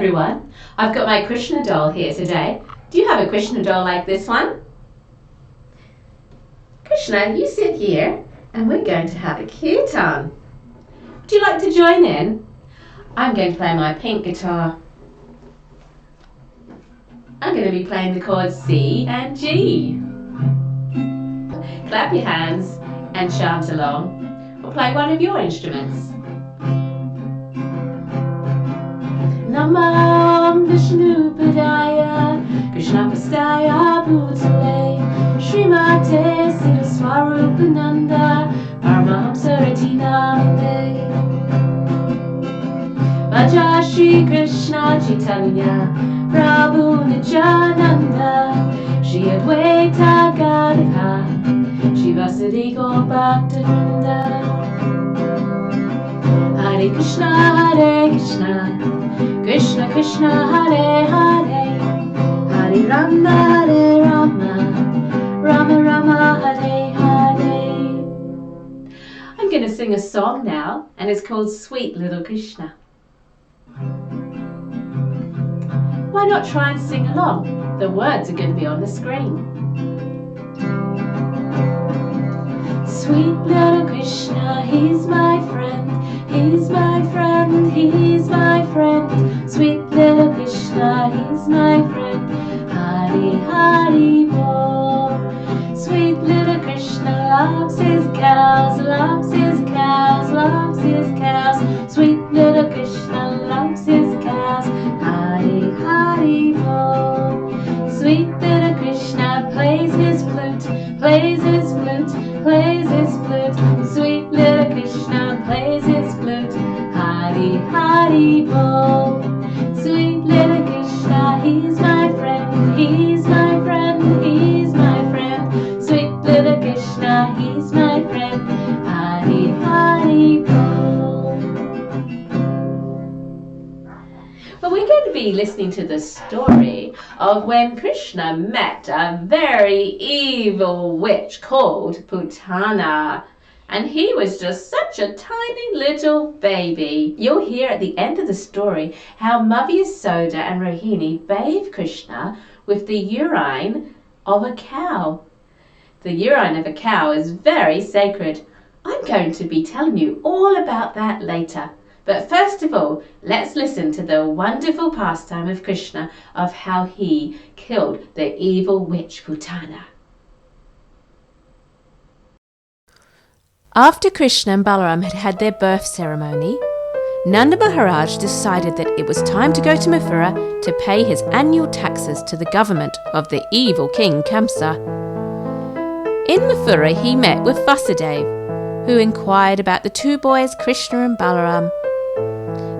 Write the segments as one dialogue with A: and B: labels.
A: everyone. I've got my Krishna doll here today. Do you have a Krishna doll like this one? Krishna, you sit here and we're going to have a kirtan. Would you like to join in? I'm going to play my pink guitar. I'm going to be playing the chords C and G. Clap your hands and chant along, or play one of your instruments. Namam Vishnu Padaya Krishna Pastaya Bhutale Srimate Sita Swarupananda Paramahamsa Ratinamande Vaja Shri Krishna Chaitanya Prabhu Nityananda Shri Advaita Gadadha Shri Vasudeva Bhaktivedanta Hare Krishna Krishna Krishna Hare Hare Hare Rama Rama Rama Hare Hare. I'm going to sing a song now, and it's called Sweet Little Krishna. Why not try and sing along? The words are going to be on the screen. Sweet little Krishna, he's my friend. He's my friend, he's my friend. Sweet little Krishna, he's my friend. Hari Haribol. Sweet little Krishna loves his cows, loves his cows, loves his cows. Sweet little Krishna loves his cows. Hari Haribol. Sweet little Krishna plays his flute, plays his flute, plays his flute. Sweet little Krishna plays his flute. Hari Haribol. Sweet little Krishna, he's my friend, he's my friend, he's my friend. Sweet little Krishna, he's my friend. Hari Haribol. Well, we're going to be listening to the story of when Krishna met a very evil witch called Putana. And he was just such a tiny little baby. You'll hear at the end of the story how Mother Yasoda and Rohini bathed Krishna with the urine of a cow. The urine of a cow is very sacred. I'm going to be telling you all about that later. But first of all, let's listen to the wonderful pastime of Krishna of how he killed the evil witch Putana.
B: After Krishna and Balaram had had their birth ceremony, Nanda Maharaj decided that it was time to go to Mathura to pay his annual taxes to the government of the evil king Kamsa. In Mathura he met with Vasudeva, who inquired about the two boys Krishna and Balaram.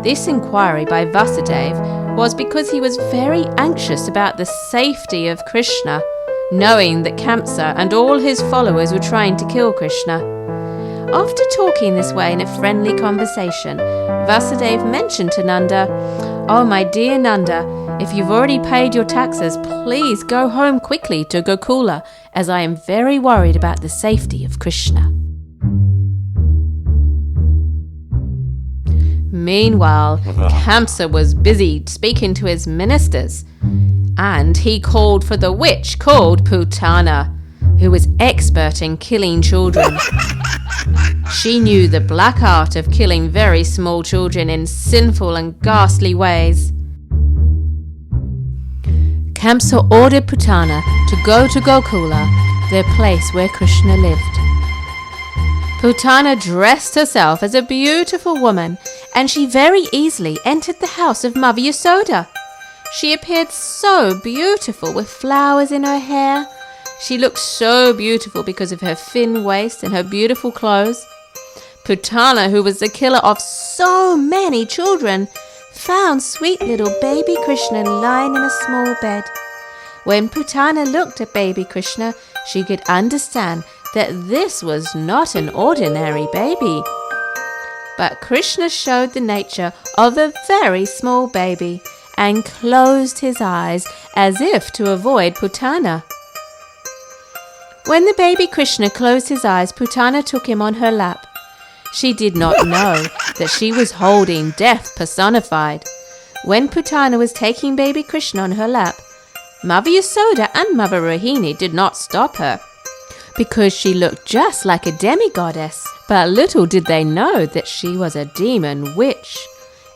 B: This inquiry by Vasudeva was because he was very anxious about the safety of Krishna, knowing that Kamsa and all his followers were trying to kill Krishna. After talking this way in a friendly conversation, Vasudeva mentioned to Nanda, "Oh, my dear Nanda, if you've already paid your taxes, please go home quickly to Gokula, as I am very worried about the safety of Krishna." Meanwhile, Kamsa was busy speaking to his ministers, and he called for the witch called Putana, who was expert in killing children. She knew the black art of killing very small children in sinful and ghastly ways. Kamsa ordered Putana to go to Gokula, the place where Krishna lived. Putana dressed herself as a beautiful woman, and she very easily entered the house of Mother Yasoda. She appeared so beautiful with flowers in her hair. She looked so beautiful because of her thin waist and her beautiful clothes. Putana, who was the killer of so many children, found sweet little baby Krishna lying in a small bed. When Putana looked at baby Krishna, she could understand that this was not an ordinary baby. But Krishna showed the nature of a very small baby and closed his eyes as if to avoid Putana. When the baby Krishna closed his eyes, Putana took him on her lap. She did not know that she was holding death personified. When Putana was taking baby Krishna on her lap, Mother Yasoda and Mother Rohini did not stop her, because she looked just like a demigoddess. But little did they know that she was a demon witch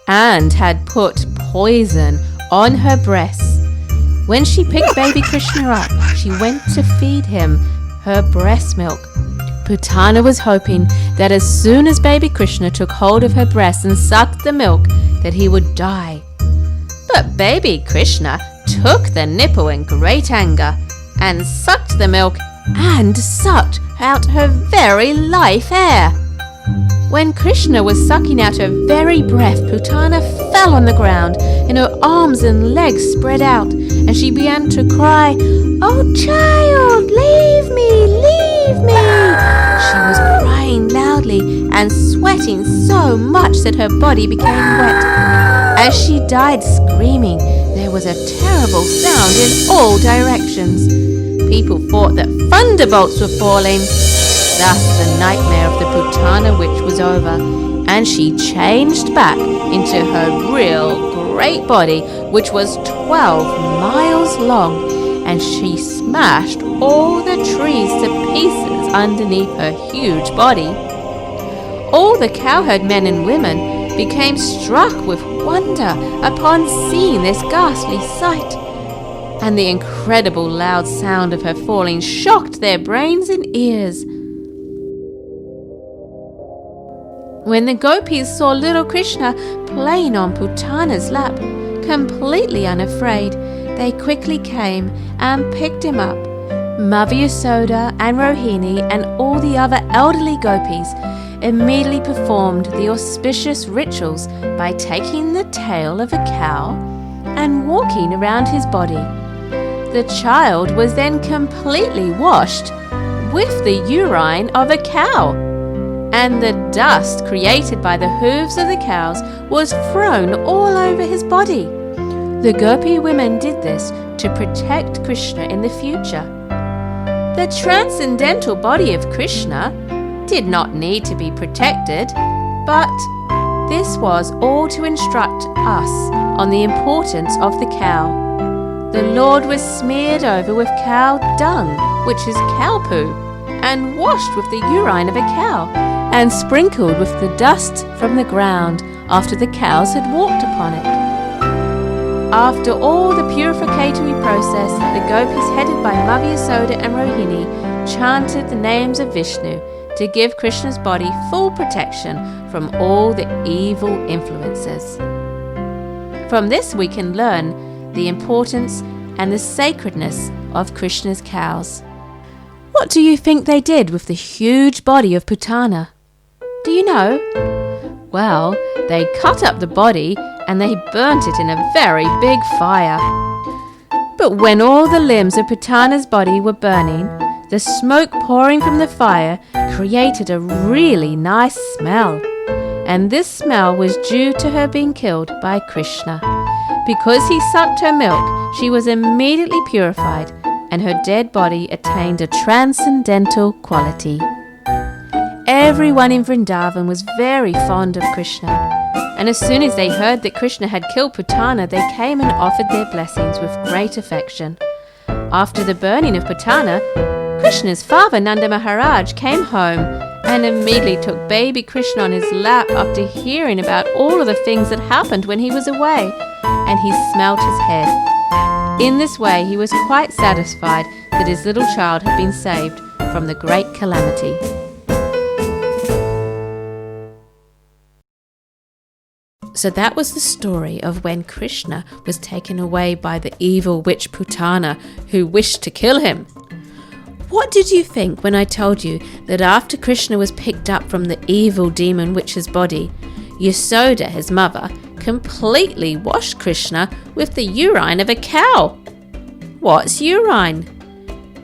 B: and had put poison on her breasts. When she picked baby Krishna up, she went to feed him her breast milk. Putana was hoping that as soon as baby Krishna took hold of her breast and sucked the milk, that he would die. But baby Krishna took the nipple in great anger and sucked the milk and sucked out her very life air. When Krishna was sucking out her very breath, Putana fell on the ground and her arms and legs spread out, and she began to cry, "Oh child, leave me, leave me!" She was crying loudly and sweating so much that her body became wet. As she died screaming, there was a terrible sound in all directions. People thought that thunderbolts were falling. Thus the nightmare of the Putana Witch was over, and she changed back into her real great body, which was 12 miles long, and she smashed all the trees to pieces underneath her huge body. All the cowherd men and women became struck with wonder upon seeing this ghastly sight, and the incredible loud sound of her falling shocked their brains and ears. When the gopis saw little Krishna playing on Putana's lap, completely unafraid, they quickly came and picked him up. Mother Yasoda and Rohini and all the other elderly gopis immediately performed the auspicious rituals by taking the tail of a cow and walking around his body. The child was then completely washed with the urine of a cow, and the dust created by the hooves of the cows was thrown all over his body. The gopi women did this to protect Krishna in the future. The transcendental body of Krishna did not need to be protected, but this was all to instruct us on the importance of the cow. The Lord was smeared over with cow dung, which is cow poo, and washed with the urine of a cow, and sprinkled with the dust from the ground after the cows had walked upon it. After all the purificatory process, the gopis headed by Mother Yasoda and Rohini chanted the names of Vishnu to give Krishna's body full protection from all the evil influences. From this we can learn the importance and the sacredness of Krishna's cows. What do you think they did with the huge body of Putana? Do you know? Well, they cut up the body and they burnt it in a very big fire. But when all the limbs of Putana's body were burning, the smoke pouring from the fire created a really nice smell. And this smell was due to her being killed by Krishna. Because he sucked her milk, she was immediately purified, and her dead body attained a transcendental quality. Everyone in Vrindavan was very fond of Krishna, and as soon as they heard that Krishna had killed Putana, they came and offered their blessings with great affection. After the burning of Putana, Krishna's father Nanda Maharaj came home and immediately took baby Krishna on his lap after hearing about all of the things that happened when he was away, and he smelt his head. In this way, he was quite satisfied that his little child had been saved from the great calamity. So that was the story of when Krishna was taken away by the evil witch Putana, who wished to kill him. What did you think when I told you that after Krishna was picked up from the evil demon witch's body, Yasoda, his mother, completely washed Krishna with the urine of a cow? What's urine?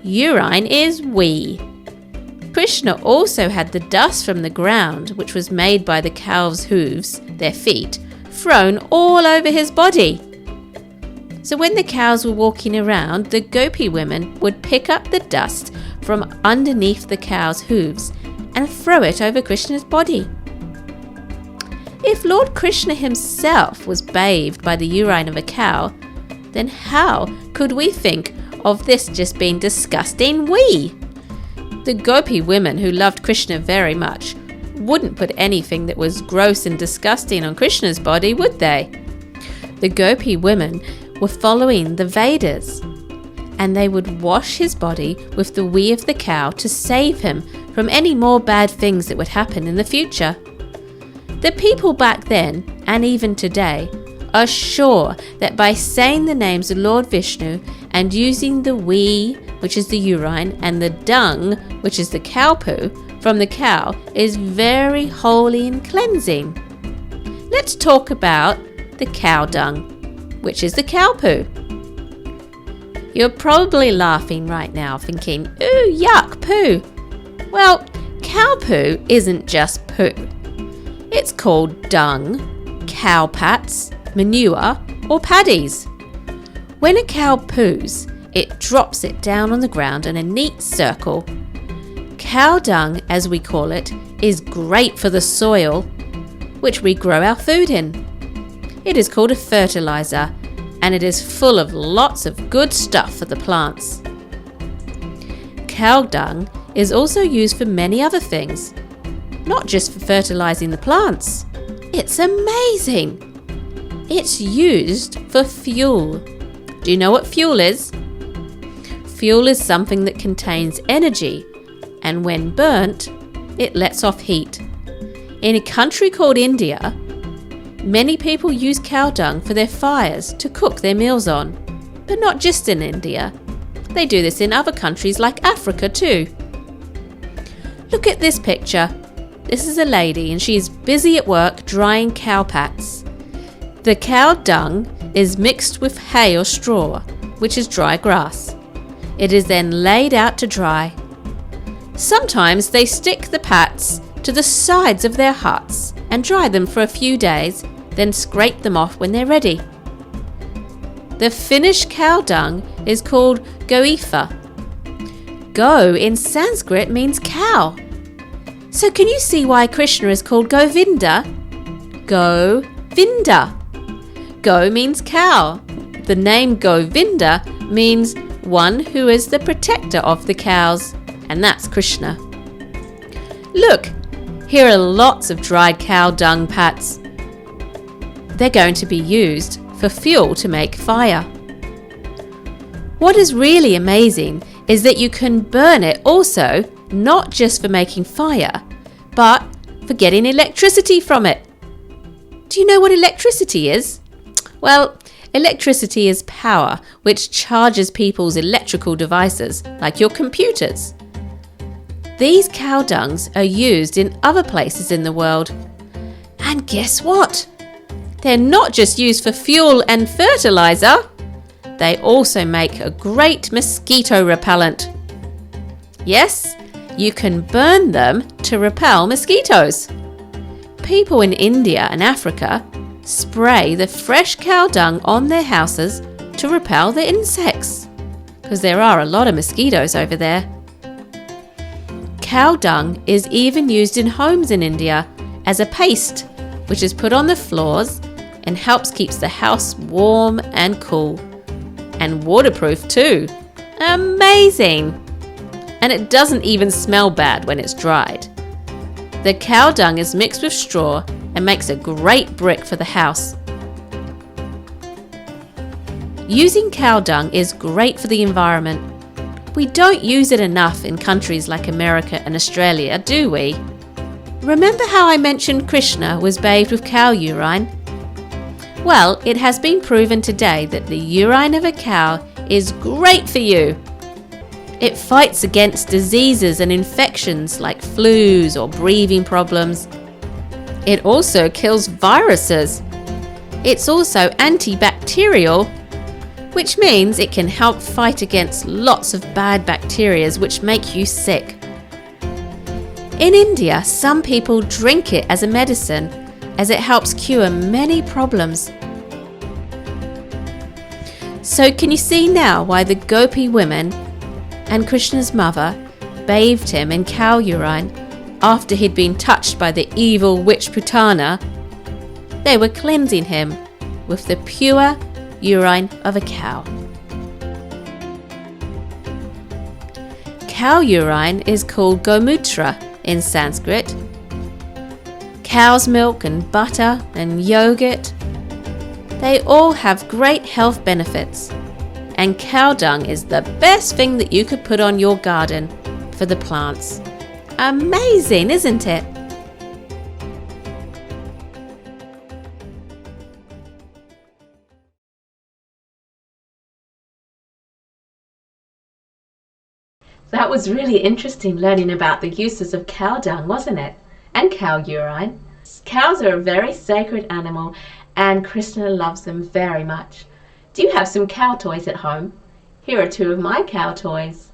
B: Urine is wee. Krishna also had the dust from the ground, which was made by the cow's hooves, their feet, thrown all over his body. So when the cows were walking around, the gopi women would pick up the dust from underneath the cow's hooves and throw it over Krishna's body. If if Lord Krishna himself was bathed by the urine of a cow, then how could we think of this just being disgusting wee? The gopi women who loved Krishna very much wouldn't put anything that was gross and disgusting on Krishna's body, would they? The gopi women were following the Vedas, and they would wash his body with the wee of the cow to save him from any more bad things that would happen in the future. The people back then, and even today, are sure that by saying the names of Lord Vishnu and using the wee, which is the urine, and the dung, which is the cow poo, from the cow is very holy and cleansing. Let's talk about the cow dung, which is the cow poo. You're probably laughing right now, thinking, ooh, yuck, poo. Well, cow poo isn't just poo. It's called dung, cow pats, manure, or paddies. When a cow poos, it drops it down on the ground in a neat circle. Cow dung, as we call it, is great for the soil, which we grow our food in. It is called a fertilizer, and it is full of lots of good stuff for the plants. Cow dung is also used for many other things, not just for fertilizing the plants. It's amazing! It's used for fuel. Do you know what fuel is? Fuel is something that contains energy, and when burnt, it lets off heat. In a country called India, many people use cow dung for their fires to cook their meals on. But not just in India. They do this in other countries like Africa too. Look at this picture. This is a lady and she is busy at work drying cow pats. The cow dung is mixed with hay or straw, which is dry grass. It is then laid out to dry. Sometimes they stick the pats to the sides of their huts and dry them for a few days, then scrape them off when they're ready. The finished cow dung is called goifa. Go in Sanskrit means cow. So can you see why Krishna is called Govinda? Govinda. Go means cow. The name Govinda means one who is the protector of the cows, and that's Krishna. Look, here are lots of dried cow dung pats. They're going to be used for fuel to make fire. What is really amazing is that you can burn it also, not just for making fire, but for getting electricity from it. Do you know what electricity is? Well, electricity is power which charges people's electrical devices, like your computers. These cow dungs are used in other places in the world. And guess what? They're not just used for fuel and fertilizer. They also make a great mosquito repellent. Yes, you can burn them to repel mosquitoes. People in India and Africa spray the fresh cow dung on their houses to repel the insects, because there are a lot of mosquitoes over there. Cow dung is even used in homes in India as a paste, which is put on the floors and helps keeps the house warm and cool. And waterproof too. Amazing! And it doesn't even smell bad when it's dried. The cow dung is mixed with straw and makes a great brick for the house. Using cow dung is great for the environment. We don't use it enough in countries like America and Australia, do we? Remember how I mentioned Krishna was bathed with cow urine? Well, it has been proven today that the urine of a cow is great for you. It fights against diseases and infections like flus or breathing problems. It also kills viruses. It's also antibacterial, which means it can help fight against lots of bad bacteria which make you sick. In India, some people drink it as a medicine, as it helps cure many problems. So can you see now why the gopi women and Krishna's mother bathed him in cow urine after he'd been touched by the evil witch Putana? They were cleansing him with the pure urine of a cow. Cow urine is called gomutra in Sanskrit. Cow's milk and butter and yogurt, they all have great health benefits, and cow dung is the best thing that you could put on your garden for the plants. Amazing, isn't it?
A: That was really interesting learning about the uses of cow dung, wasn't it? And cow urine. Cows are a very sacred animal and Krishna loves them very much. Do you have some cow toys at home? Here are two of my cow toys.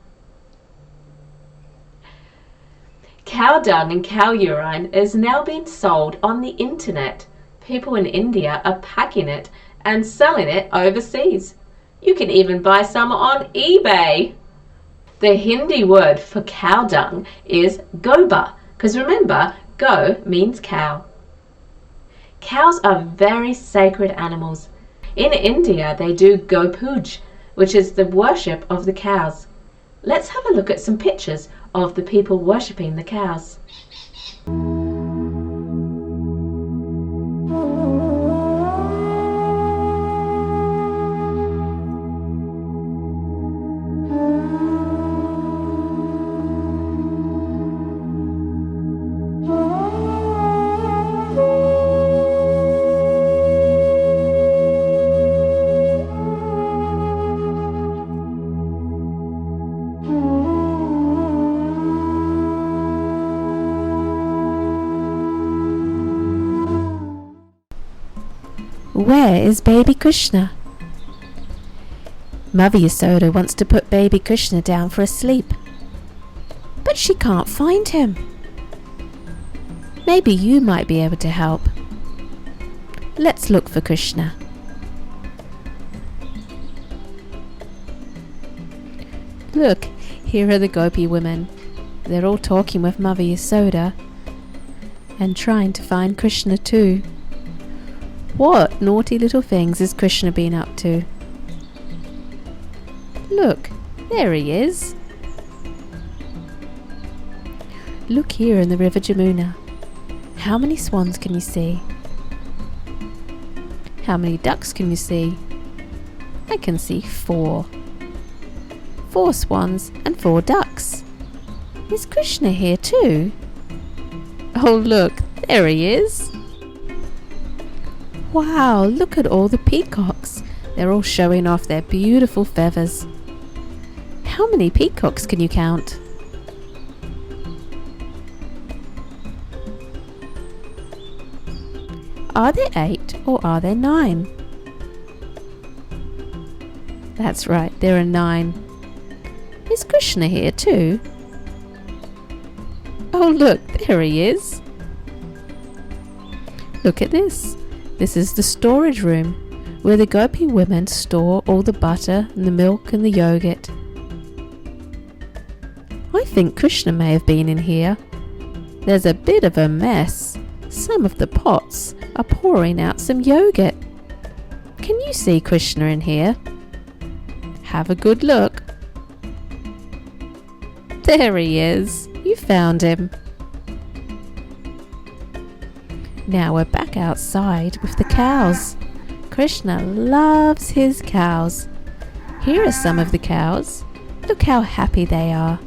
A: Cow dung and cow urine is now being sold on the internet. People in India are packing it and selling it overseas. You can even buy some on eBay. The Hindi word for cow dung is gobar, because remember, go means cow. Cows are very sacred animals. In India, they do go puj, which is the worship of the cows. Let's have a look at some pictures of the people worshipping the cows.
B: Where is baby Krishna? Mother Yasoda wants to put baby Krishna down for a sleep, but she can't find him. Maybe you might be able to help. Let's look for Krishna. Look, here are the Gopi women. They're all talking with Mother Yasoda and trying to find Krishna too. What naughty little things has Krishna been up to? Look, there he is. Look here in the river Yamuna. How many swans can you see? How many ducks can you see? I can see 4. 4 swans and 4 ducks. Is Krishna here too? Oh look, there he is. Wow, look at all the peacocks. They're all showing off their beautiful feathers. How many peacocks can you count? Are there 8 or are there 9? That's right, there are 9. Is Krishna here too? Oh look, there he is. Look at this. This is the storage room where the Gopi women store all the butter and the milk and the yogurt. I think Krishna may have been in here. There's a bit of a mess. Some of the pots are pouring out some yogurt. Can you see Krishna in here? Have a good look. There he is. You found him. Now we're back outside with the cows. Krishna loves his cows. Here are some of the cows. Look how happy they are.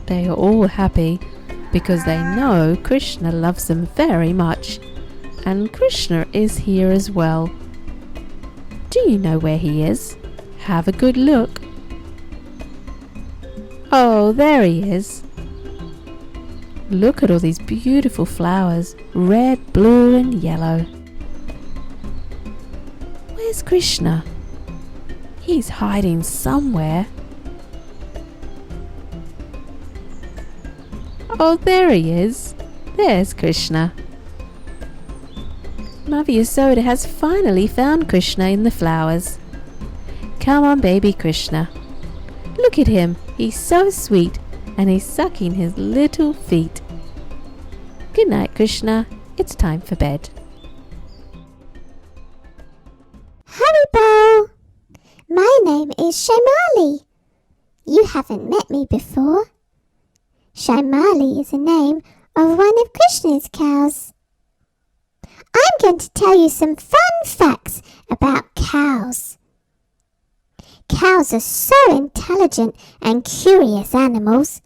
B: They are all happy because they know Krishna loves them very much. And Krishna is here as well. Do you know where he is? Have a good look. Oh, there he is. Look at all these beautiful flowers, red, blue and yellow. Where's Krishna? He's hiding somewhere. Oh, there he is. There's Krishna. Mother Yasoda has finally found Krishna in the flowers. Come on, baby Krishna. Look at him. He's so sweet and he's sucking his little feet. Good night, Krishna. It's time for bed.
C: My name is Shymali. You haven't met me before. Shymali is the name of one of Krishna's cows. I'm going to tell you some fun facts about cows. Cows are so intelligent and curious animals,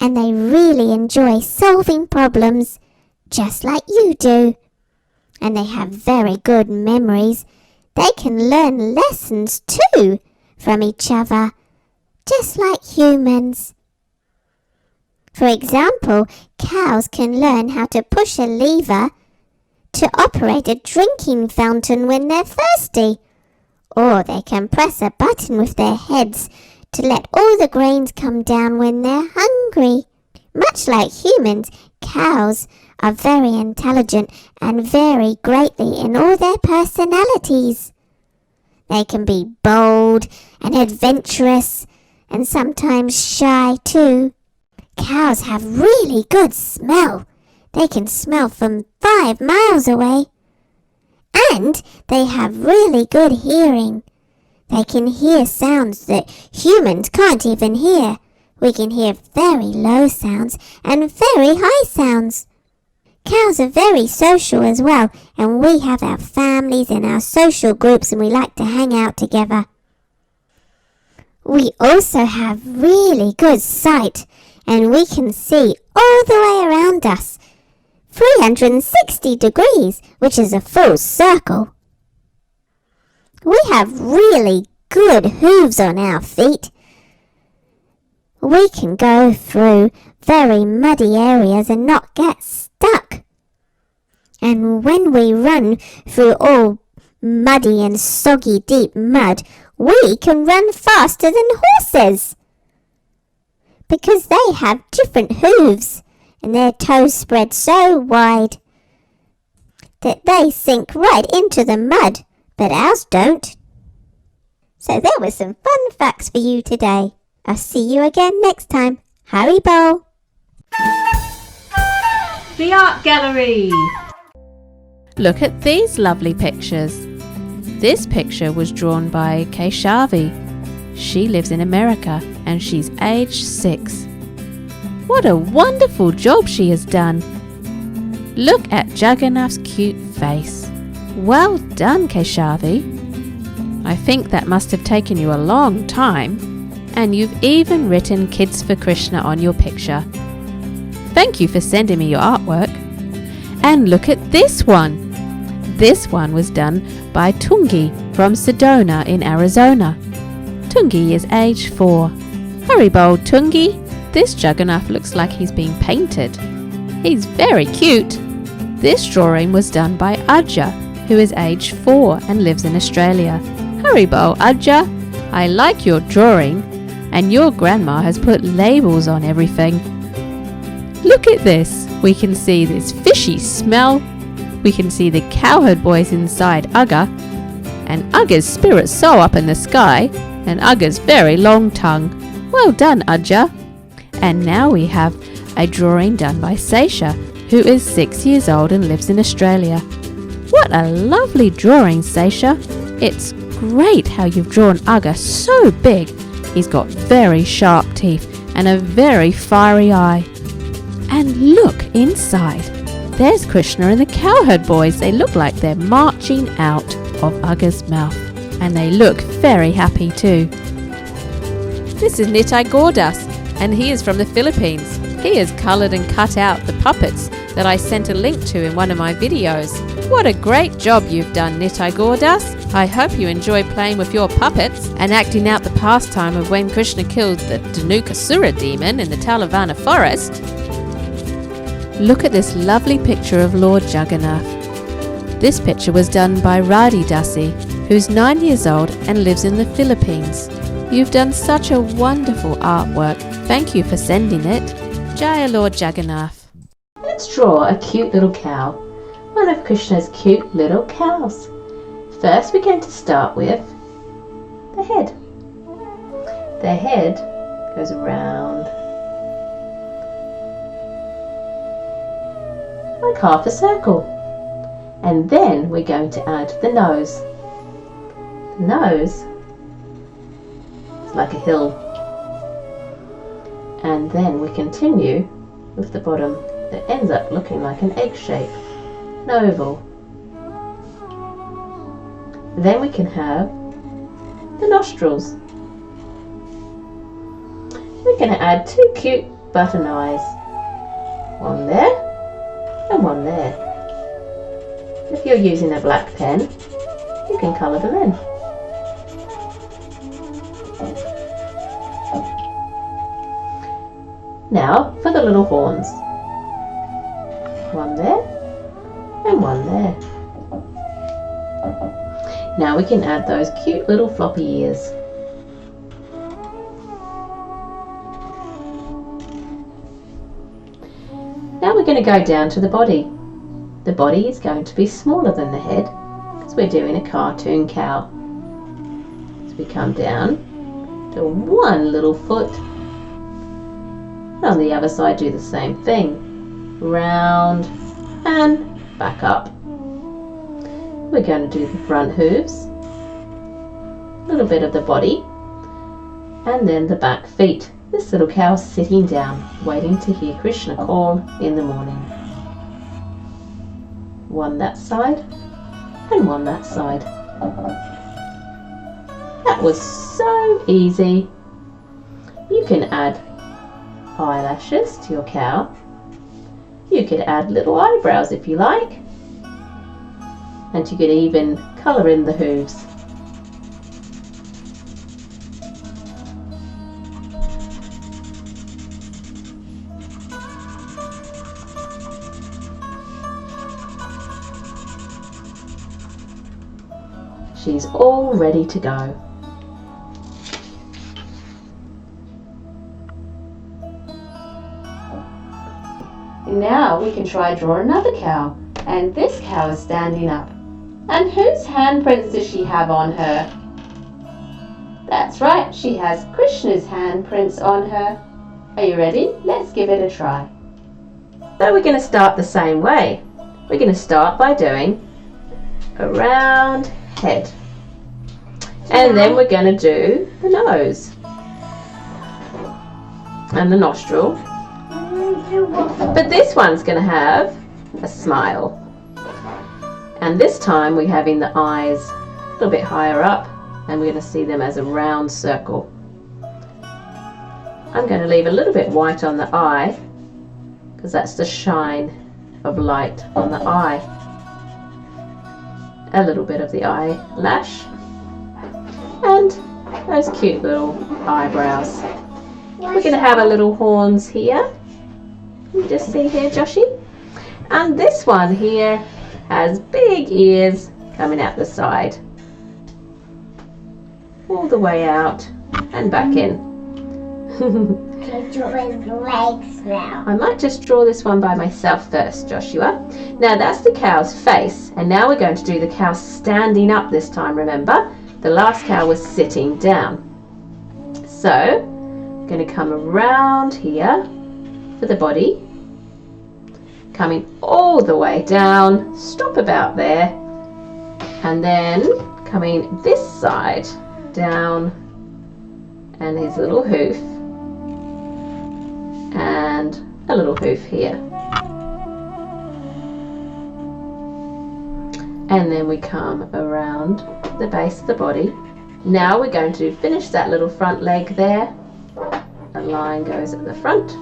C: and they really enjoy solving problems just like you do. And they have very good memories. They can learn lessons too from each other, just like humans. For example, cows can learn how to push a lever to operate a drinking fountain when they're thirsty, or they can press a button with their heads to let all the grains come down when they're hungry. Much like humans, cows are very intelligent and vary greatly in all their personalities. They can be bold and adventurous and sometimes shy too. Cows have really good smell. They can smell from 5 miles away. And they have really good hearing. They can hear sounds that humans can't even hear. We can hear very low sounds and very high sounds. Cows are very social as well, and we have our families and our social groups, and we like to hang out together. We also have really good sight, and we can see all the way around us, 360 degrees, which is a full circle. We have really good hooves on our feet. We can go through very muddy areas and not get stuck. And when we run through all muddy and soggy deep mud, we can run faster than horses, because they have different hooves and their toes spread so wide that they sink right into the mud, but ours don't. So there were some fun facts for you today. I'll see you again next time. Haribol!
A: The art gallery.
B: Look at these lovely pictures. This picture was drawn by Keshavi. She lives in America and she's age 6. What a wonderful job she has done. Look at Jagannath's cute face. Well done, Keshavi. I think that must have taken you a long time, and you've even written Kids for Krishna on your picture. Thank you for sending me your artwork. And look at this one. This one was done by Tungi from Sedona in Arizona. Tungi is age 4. Haribol, Tungi. This Jagannath looks like he's been painted. He's very cute. This drawing was done by Aja, who is age 4 and lives in Australia. Haribol, Aja. I like your drawing, and your grandma has put labels on everything. Look at this. We can see this fishy smell. We can see the cowherd boys inside Ugga, and Ugga's spirit soul up in the sky, and Ugga's very long tongue. Well done, Aja. And now we have a drawing done by Seisha, who is 6 years old and lives in Australia. What a lovely drawing, Seisha. It's great how you've drawn Ugga so big. He's got very sharp teeth and a very fiery eye. And look inside. There's Krishna and the cowherd boys. They look like they're marching out of Ugga's mouth. And they look very happy too. This is Nitai Gordas, and he is from the Philippines. He has coloured and cut out the puppets that I sent a link to in one of my videos. What a great job you've done, Nitai Gordas. I hope you enjoy playing with your puppets and acting out the pastime of when Krishna killed the Dhanukasura demon in the Talavana forest. Look at this lovely picture of Lord Jagannath. This picture was done by Radhi Dasi, who's 9 years old and lives in the Philippines. You've done such a wonderful artwork. Thank you for sending it. Jaya Lord Jagannath.
A: Let's draw a cute little cow. One of Krishna's cute little cows. First we're going to start with the head. The head goes around like half a circle. And then we're going to add the nose. The nose It's like a hill. And then we continue with the bottom that ends up looking like an egg shape, an oval. Then we can have the nostrils. We're going to add 2 cute button eyes. One there and one there. If you're using a black pen, you can colour them in. Now for the little horns. One there and one there. Now we can add those cute little floppy ears. Now we're going to go down to the body. The body is going to be smaller than the head because we're doing a cartoon cow. So we come down to one little foot. And on the other side do the same thing. Round and back up. We're going to do the front hooves, a little bit of the body, and then the back feet. This little cow is sitting down, waiting to hear Krishna call in the morning. One that side, and one that side. That was so easy. You can add eyelashes to your cow. You could add little eyebrows if you like. And you could even colour in the hooves. She's all ready to go. Now we can try draw another cow. And this cow is standing up. And whose handprints does she have on her? That's right, she has Krishna's handprints on her. Are you ready? Let's give it a try. So we're going to start the same way. We're going to start by doing a round head. And then we're going to do the nose. And the nostril. But this one's going to have a smile. And this time we're having the eyes a little bit higher up, and we're going to see them as a round circle. I'm going to leave a little bit white on the eye, because that's the shine of light on the eye. A little bit of the eyelash, and those cute little eyebrows. We're going to have a little horns here. You just see here, Joshie. And this one here has big ears coming out the side. All the way out and back in.
C: Can draw his legs now?
A: I might just draw this one by myself first, Joshua. Now that's the cow's face. And now we're going to do the cow standing up this time, remember? The last cow was sitting down. So, I'm going to come around here for the body. Coming all the way down, stop about there, and then coming this side down, and his little hoof, and a little hoof here. And then we come around the base of the body. Now we're going to finish that little front leg there. A line goes at the front.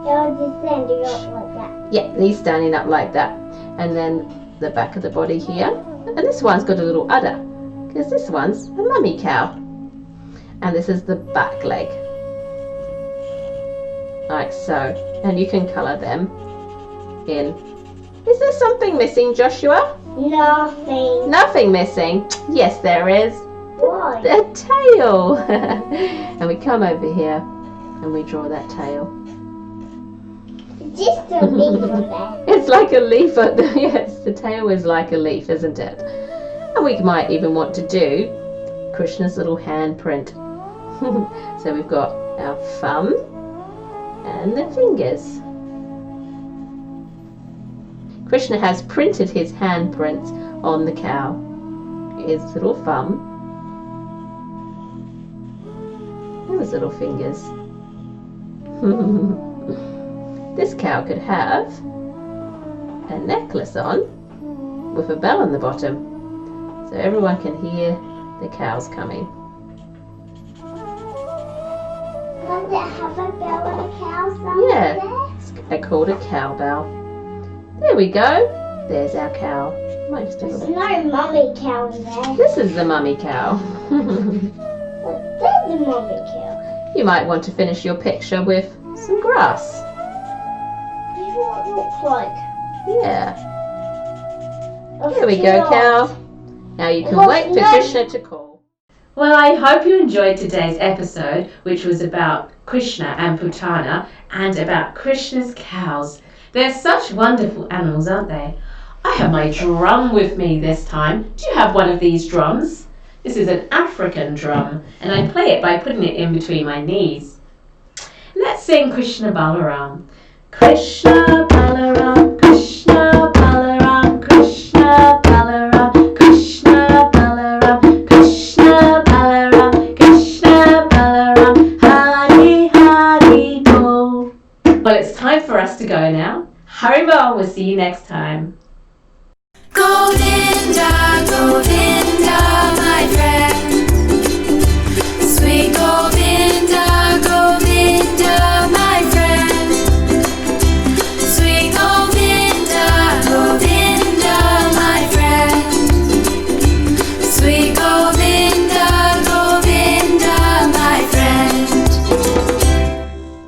C: You're just standing up like that.
A: Yeah, he's standing up like that. And then the back of the body here. And this one's got a little udder, because this one's a mummy cow. And this is the back leg. Like so. And you can colour them in. Is there something missing, Joshua?
C: Nothing.
A: Nothing missing? Yes, there is.
C: Why?
A: A tail. And we come over here and we draw that tail.
C: Just a leaf of that.
A: It's like a leaf. Yes, the tail is like a leaf, isn't it? And we might even want to do Krishna's little handprint. So we've got our thumb and the fingers. Krishna has printed his handprints on the cow. His little thumb Those little fingers. This cow could have a necklace on with a bell on the bottom, so everyone can hear the cows coming.
C: Does it have a bell and a cow's bell?
A: Yeah, it's called a cowbell. There we go. There's our cow. Might just do a
C: There's
A: little-
C: no mummy cow in there.
A: This is the mummy cow.
C: There's the mummy cow.
A: You might want to finish your picture with some grass.
C: This is what it looks like.
A: Yeah. There we go, cow. Now you can wait for Krishna to call. Well, I hope you enjoyed today's episode, which was about Krishna and Putana and about Krishna's cows. They're such wonderful animals, aren't they? I have my drum with me this time. Do you have one of these drums? This is an African drum, and I play it by putting it in between my knees. Let's sing Krishna Balaram. Krishna Balaram, Krishna Balaram, Krishna Balaram, Krishna Balaram, Krishna Balaram, Krishna Balaram, Hari Hari Bol. Well, it's time for us to go now. Haribol, we'll see you next time.
B: Govinda, Govinda.